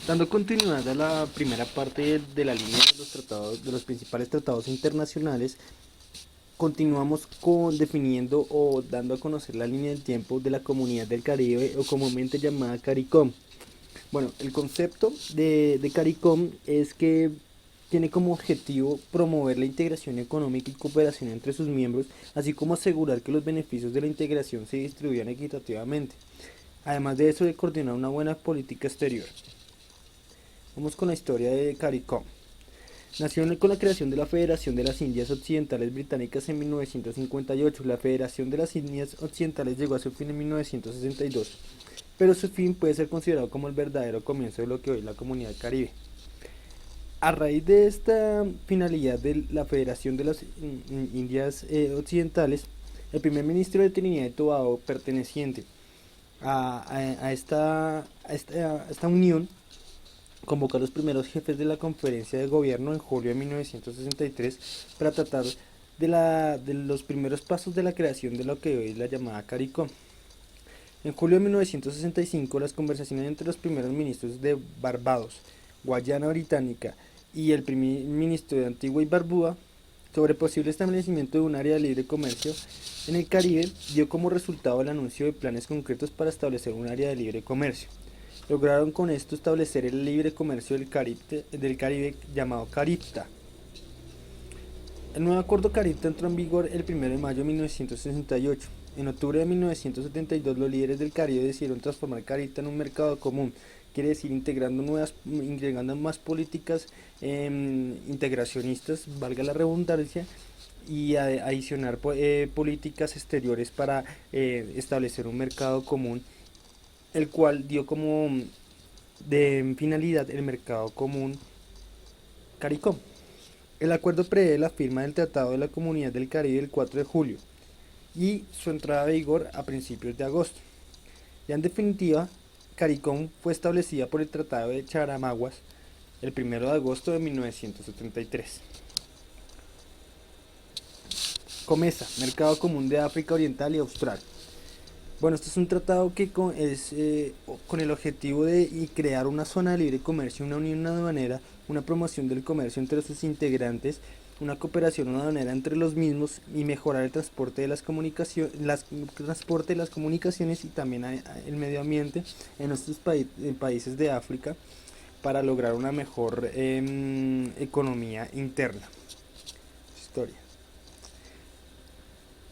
Dando continuidad a la primera parte de la línea de los tratados, de los principales tratados internacionales, continuamos con definiendo o dando a conocer la línea del tiempo de la Comunidad del Caribe o comúnmente llamada CARICOM. Bueno, el concepto de CARICOM es que tiene como objetivo promover la integración económica y cooperación entre sus miembros, así como asegurar que los beneficios de la integración se distribuyan equitativamente. Además de eso, de coordinar una buena política exterior. Vamos con la historia de CARICOM. Nació con la creación de la Federación de las Indias Occidentales Británicas en 1958. La Federación de las Indias Occidentales llegó a su fin en 1962, pero su fin puede ser considerado como el verdadero comienzo de lo que hoy es la Comunidad Caribe. A raíz de esta finalidad de la Federación de las Indias Occidentales, el primer ministro de Trinidad y Tobago, perteneciente a esta unión, convocó a los primeros jefes de la conferencia de gobierno en julio de 1963 para tratar de los primeros pasos de la creación de lo que hoy es la llamada CARICOM. En julio de 1965, las conversaciones entre los primeros ministros de Barbados, Guayana Británica y el primer ministro de Antigua y Barbuda sobre posible establecimiento de un área de libre comercio en el Caribe dio como resultado el anuncio de planes concretos para establecer un área de libre comercio. Lograron con esto establecer el libre comercio del Caribe llamado CARIPTA. El nuevo acuerdo CARIPTA entró en vigor el 1 de mayo de 1968. En octubre de 1972 los líderes del Caribe decidieron transformar CARIPTA en un mercado común, quiere decir integrando más políticas integracionistas, valga la redundancia, y adicionar políticas exteriores para establecer un mercado común, el cual dio como de finalidad el mercado común CARICOM. El acuerdo prevé la firma del Tratado de la Comunidad del Caribe el 4 de julio y su entrada en vigor a principios de agosto. Ya en definitiva, CARICOM fue establecida por el Tratado de Charamaguas el 1 de agosto de 1973. COMESA, Mercado Común de África Oriental y Austral. Bueno, este es un tratado que con el objetivo de crear una zona de libre comercio, una unión aduanera, una promoción del comercio entre sus integrantes, una cooperación aduanera entre los mismos y mejorar el transporte de las comunicaciones y también el medio ambiente en estos países de África para lograr una mejor economía interna. Historia.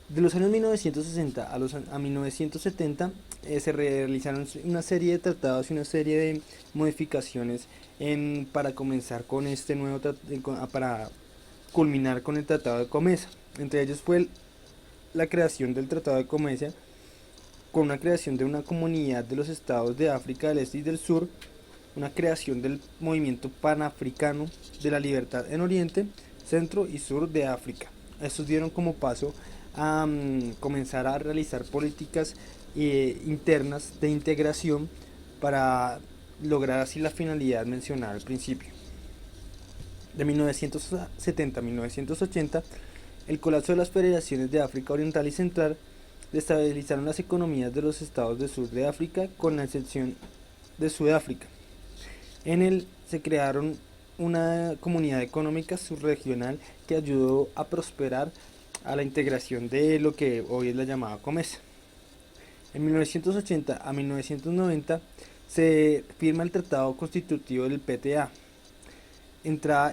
De los años 1960 a 1970 se realizaron una serie de tratados y una serie de modificaciones para comenzar con este nuevo para culminar con el Tratado de Comesa. Entre ellos fue la creación del Tratado de Comesa con una creación de una comunidad de los estados de África del Este y del Sur, una creación del movimiento panafricano de la libertad en Oriente, Centro y Sur de África. Estos dieron como paso a comenzar a realizar políticas internas de integración para lograr así la finalidad mencionada al principio. De 1970 a 1980, el colapso de las federaciones de África Oriental y Central desestabilizaron las economías de los estados del sur de África, con la excepción de Sudáfrica. En él se crearon una comunidad económica subregional que ayudó a prosperar a la integración de lo que hoy es la llamada COMESA. En 1980 a 1990 se firma el Tratado Constitutivo del PTA.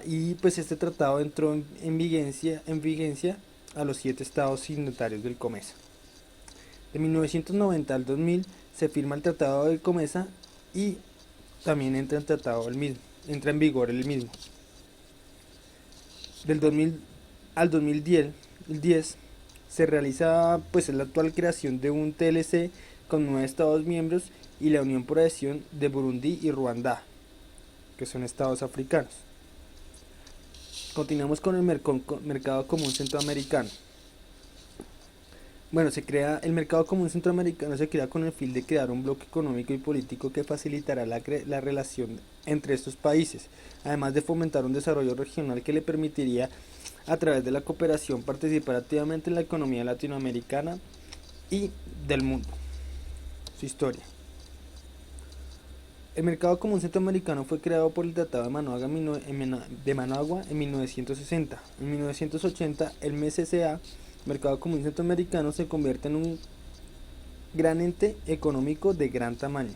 Y pues este tratado entró en vigencia a los 7 estados signatarios del COMESA. De 1990 al 2000 se firma el Tratado del COMESA y también entra en vigor el mismo. Del 2000 al 2010 se realiza pues la actual creación de un TLC con 9 estados miembros y la unión por adhesión de Burundi y Ruanda, que son estados africanos. Continuamos con el mercado común centroamericano. Bueno, el mercado común centroamericano se crea con el fin de crear un bloque económico y político que facilitará la relación entre estos países, además de fomentar un desarrollo regional que le permitiría, a través de la cooperación, participar activamente en la economía latinoamericana y del mundo. Su historia. El Mercado Común Centroamericano fue creado por el Tratado de Managua en 1960. En 1980, el MCCA, Mercado Común Centroamericano, se convierte en un gran ente económico de gran tamaño.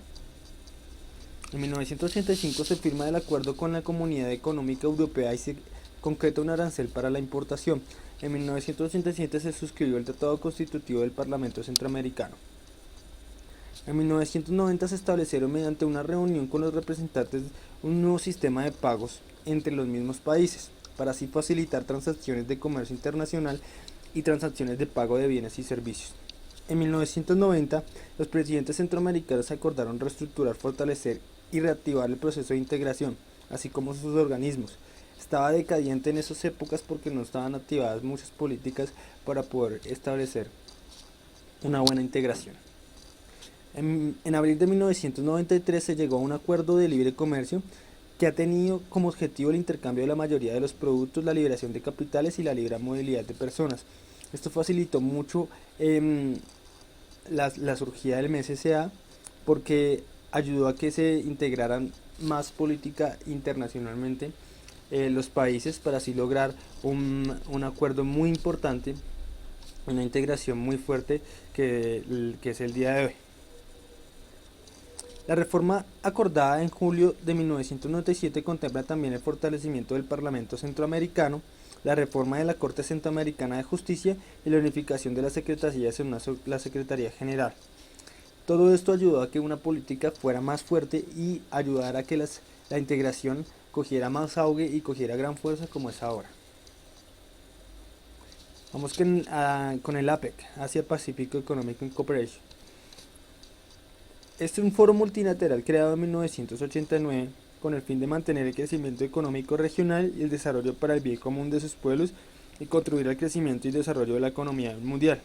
En 1985 se firma el acuerdo con la Comunidad Económica Europea y se concreta un arancel para la importación. En 1987 se suscribió el Tratado Constitutivo del Parlamento Centroamericano. En 1990 se establecieron mediante una reunión con los representantes un nuevo sistema de pagos entre los mismos países, para así facilitar transacciones de comercio internacional y transacciones de pago de bienes y servicios. En 1990, los presidentes centroamericanos acordaron reestructurar, fortalecer y reactivar el proceso de integración, así como sus organismos. Estaba decadente en esas épocas porque no estaban activadas muchas políticas para poder establecer una buena integración. En abril de 1993 se llegó a un acuerdo de libre comercio que ha tenido como objetivo el intercambio de la mayoría de los productos, la liberación de capitales y la libre movilidad de personas. Esto facilitó mucho la surgida del MSCA porque ayudó a que se integraran más política internacionalmente los países para así lograr un acuerdo muy importante, una integración muy fuerte que es el día de hoy. La reforma acordada en julio de 1997 contempla también el fortalecimiento del Parlamento Centroamericano, la reforma de la Corte Centroamericana de Justicia y la unificación de las secretarías en la Secretaría General. Todo esto ayudó a que una política fuera más fuerte y ayudara a que la integración cogiera más auge y cogiera gran fuerza como es ahora. Vamos con el APEC, Asia Pacific Economic Cooperation. Este es un foro multilateral creado en 1989 con el fin de mantener el crecimiento económico regional y el desarrollo para el bien común de sus pueblos y contribuir al crecimiento y desarrollo de la economía mundial.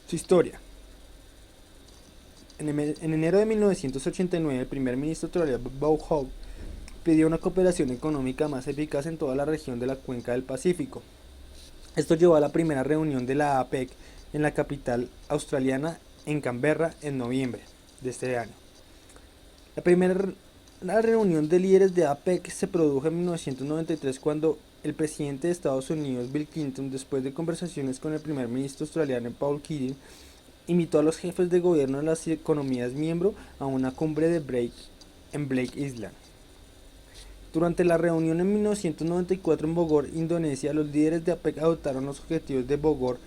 Su historia. En enero de 1989, el primer ministro australiano Bob Hawke pidió una cooperación económica más eficaz en toda la región de la cuenca del Pacífico. Esto llevó a la primera reunión de la APEC en la capital australiana, en Canberra, en noviembre de este año. La primera reunión de líderes de APEC se produjo en 1993 cuando el presidente de Estados Unidos, Bill Clinton, después de conversaciones con el primer ministro australiano, Paul Keating, invitó a los jefes de gobierno de las economías miembro a una cumbre de Blake Island. Durante la reunión en 1994 en Bogor, Indonesia, los líderes de APEC adoptaron los objetivos de Bogor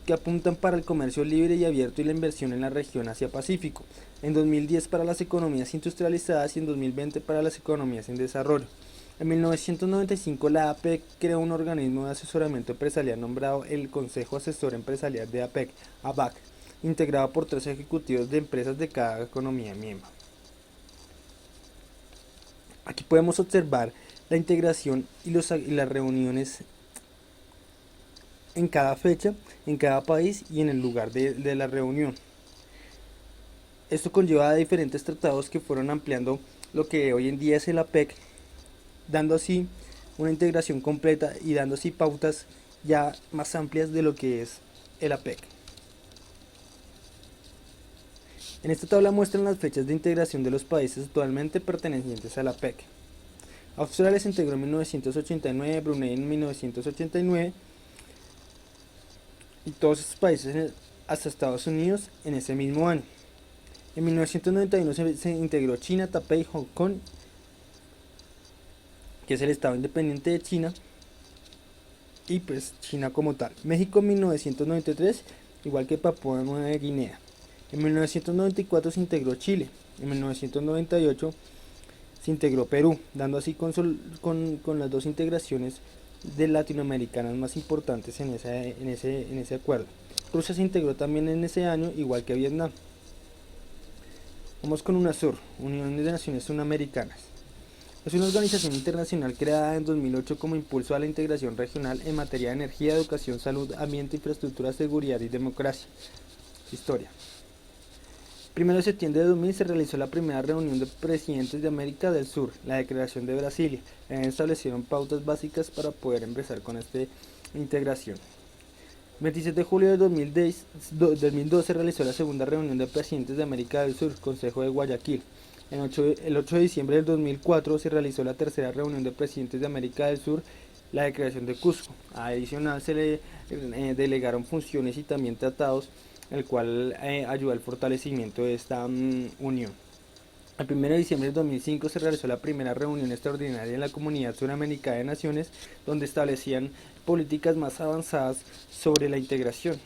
que apuntan para el comercio libre y abierto y la inversión en la región Asia-Pacífico, en 2010 para las economías industrializadas y en 2020 para las economías en desarrollo. En 1995 la APEC creó un organismo de asesoramiento empresarial nombrado el Consejo Asesor Empresarial de APEC, ABAC, integrado por 3 ejecutivos de empresas de cada economía miembro. Aquí podemos observar la integración y las reuniones en cada fecha, en cada país y en el lugar de la reunión. Esto conlleva a diferentes tratados que fueron ampliando lo que hoy en día es el APEC, dando así una integración completa y dando así pautas ya más amplias de lo que es el APEC. En esta tabla muestran las fechas de integración de los países actualmente pertenecientes a la APEC. Australia se integró en 1989, Brunei en 1989 y todos estos países hasta Estados Unidos en ese mismo año. En 1991 se integró China, Taipei, Hong Kong, que es el estado independiente de China, y pues China como tal. México en 1993, igual que Papúa Nueva Guinea. En 1994 se integró Chile. En 1998 se integró Perú, dando así con las dos integraciones de latinoamericanas más importantes en ese acuerdo. Rusia se integró también en ese año, igual que Vietnam. Vamos con UNASUR, Unión de Naciones Suramericanas. Es una organización internacional creada en 2008 como impulso a la integración regional en materia de energía, educación, salud, ambiente, infraestructura, seguridad y democracia. Historia. 1 de septiembre de 2000 se realizó la primera reunión de presidentes de América del Sur, la Declaración de Brasilia. Establecieron pautas básicas para poder empezar con esta integración. 27 de julio de 2002 se realizó la segunda reunión de presidentes de América del Sur, Consejo de Guayaquil. El 8 de diciembre del 2004 se realizó la tercera reunión de presidentes de América del Sur, la de creación de Cusco. Adicional se le delegaron funciones y también tratados, el cual ayuda al fortalecimiento de esta unión. El 1 de diciembre de 2005 se realizó la primera reunión extraordinaria en la Comunidad Suramericana de Naciones, donde establecían políticas más avanzadas sobre la integración.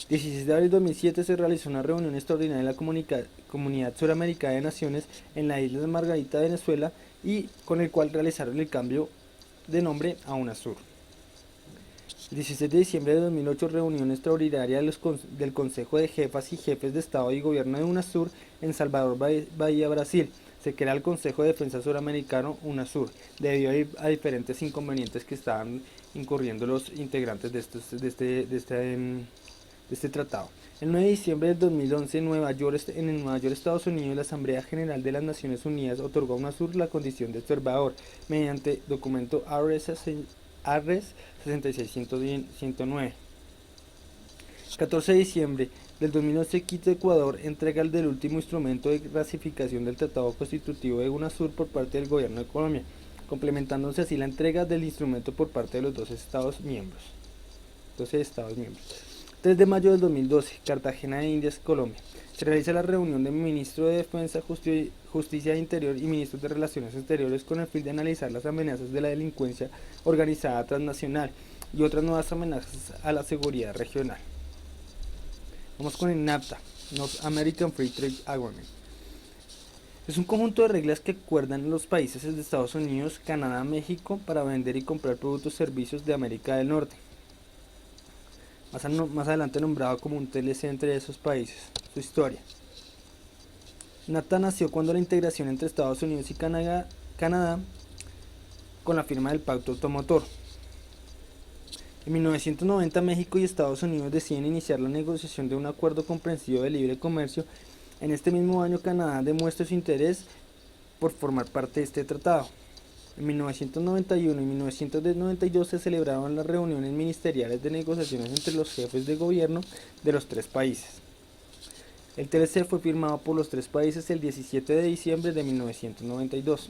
16 de abril de 2007 se realizó una reunión extraordinaria en la Comunidad Suramericana de Naciones en la isla de Margarita, Venezuela, y con el cual realizaron el cambio de nombre a UNASUR. El 16 de diciembre de 2008, reunión extraordinaria del Consejo de Jefas y Jefes de Estado y Gobierno de UNASUR en Salvador Bahía, Brasil. Se crea el Consejo de Defensa Suramericano UNASUR, debido a diferentes inconvenientes que estaban incurriendo los integrantes de este tratado. El 9 de diciembre del 2011, en Nueva York, Estados Unidos, la Asamblea General de las Naciones Unidas otorgó a UNASUR la condición de observador mediante documento ARES 66109. 14 de diciembre del 2011, Quito, Ecuador, entrega el del último instrumento de ratificación del Tratado Constitutivo de UNASUR por parte del Gobierno de Colombia, complementándose así la entrega del instrumento por parte de los 12 Estados miembros. 3 de mayo del 2012, Cartagena de Indias, Colombia. Se realiza la reunión del Ministro de Defensa, Justicia e Interior y Ministros de Relaciones Exteriores con el fin de analizar las amenazas de la delincuencia organizada transnacional y otras nuevas amenazas a la seguridad regional. Vamos con el NAFTA, North American Free Trade Agreement. Es un conjunto de reglas que acuerdan los países de Estados Unidos, Canadá, México para vender y comprar productos y servicios de América del Norte. Más adelante nombrado como un TLC entre esos países. Su historia. NAFTA nació cuando la integración entre Estados Unidos y Canadá con la firma del Pacto Automotor. En 1990, México y Estados Unidos deciden iniciar la negociación de un acuerdo comprensivo de libre comercio. En este mismo año, Canadá demuestra su interés por formar parte de este tratado. En 1991 y 1992 se celebraron las reuniones ministeriales de negociaciones entre los jefes de gobierno de los tres países. El TLC fue firmado por los tres países el 17 de diciembre de 1992.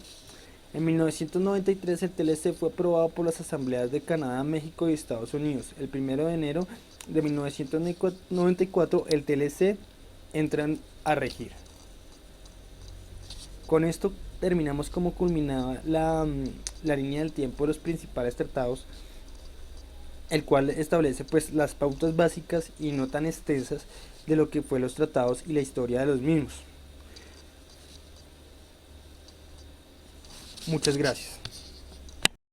En 1993 el TLC fue aprobado por las asambleas de Canadá, México y Estados Unidos. El 1 de enero de 1994 el TLC entra a regir. Con esto terminamos como culminaba la línea del tiempo de los principales tratados, el cual establece pues las pautas básicas y no tan extensas de lo que fue los tratados y la historia de los mismos. Muchas gracias.